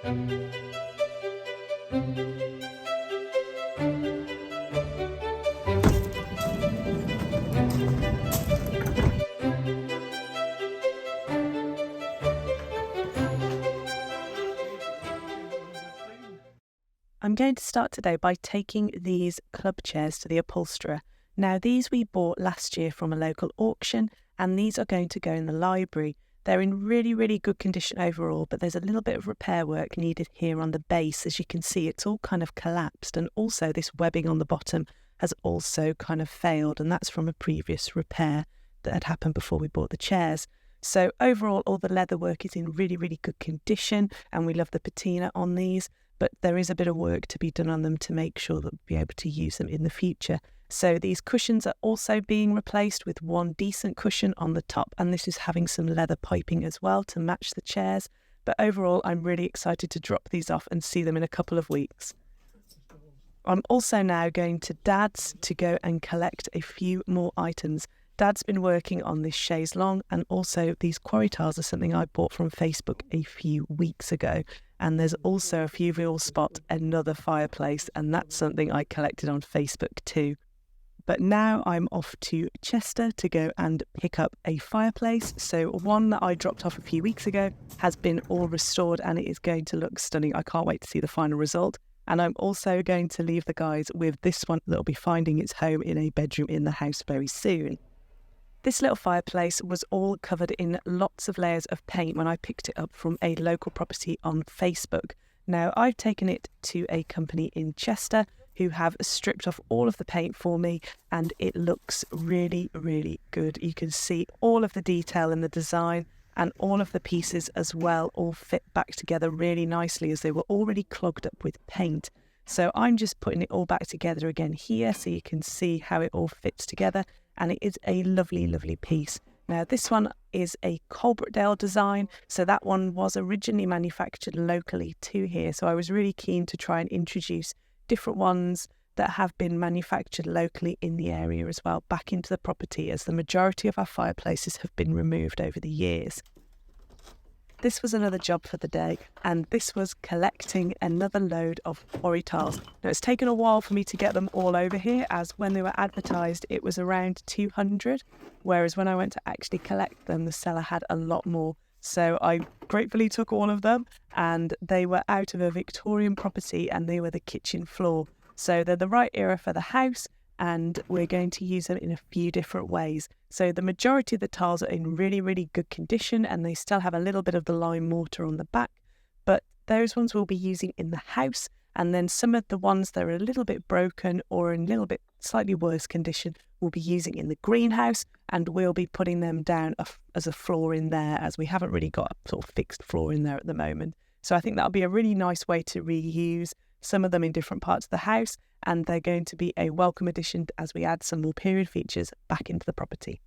I'm going to start today by taking these club chairs to the upholsterer. Now, these we bought last year from a local auction, and these are going to go in the library. They're in really, really good condition overall, but there's a little bit of repair work needed here on the base. As you can see, it's all kind of collapsed, and also this webbing on the bottom has also kind of failed, and that's from a previous repair that had happened before we bought the chairs. So overall, all the leather work is in really, really good condition, and we love the patina on these. But there is a bit of work to be done on them to make sure that we'll be able to use them in the future. So these cushions are also being replaced with one decent cushion on the top, and this is having some leather piping as well to match the chairs. But overall, I'm really excited to drop these off and see them in a couple of weeks. I'm also now going to Dad's to go and collect a few more items. Dad's been working on this chaise longue, and also these quarry tiles are something I bought from Facebook a few weeks ago. And there's also, if you will spot, another fireplace, and that's something I collected on Facebook too. But now I'm off to Chester to go and pick up a fireplace. So one that I dropped off a few weeks ago has been all restored, and it is going to look stunning. I can't wait to see the final result. And I'm also going to leave the guys with this one that'll be finding its home in a bedroom in the house very soon. This little fireplace was all covered in lots of layers of paint when I picked it up from a local property on Facebook. Now, I've taken it to a company in Chester who have stripped off all of the paint for me, and it looks really, really good. You can see all of the detail in the design, and all of the pieces as well all fit back together really nicely as they were already clogged up with paint. So I'm just putting it all back together again here so you can see how it all fits together. And it is a lovely, lovely piece. Now, this one is a Coalbrookdale design, so that one was originally manufactured locally to here. So I was really keen to try and introduce different ones that have been manufactured locally in the area as well back into the property, as the majority of our fireplaces have been removed over the years. This was another job for the day, and this was collecting another load of quarry tiles. Now, it's taken a while for me to get them all over here, as when they were advertised it was around 200, whereas when I went to actually collect them, the seller had a lot more. So I gratefully took all of them, and they were out of a Victorian property, and they were the kitchen floor. So they're the right era for the house, and we're going to use them in a few different ways. So the majority of the tiles are in really, really good condition, and they still have a little bit of the lime mortar on the back, but those ones we'll be using in the house. And then some of the ones that are a little bit broken or in a little bit slightly worse condition we'll be using in the greenhouse, and we'll be putting them down as a floor in there, as we haven't really got a sort of fixed floor in there at the moment. So I think that'll be a really nice way to reuse some of them in different parts of the house, and they're going to be a welcome addition as we add some more period features back into the property.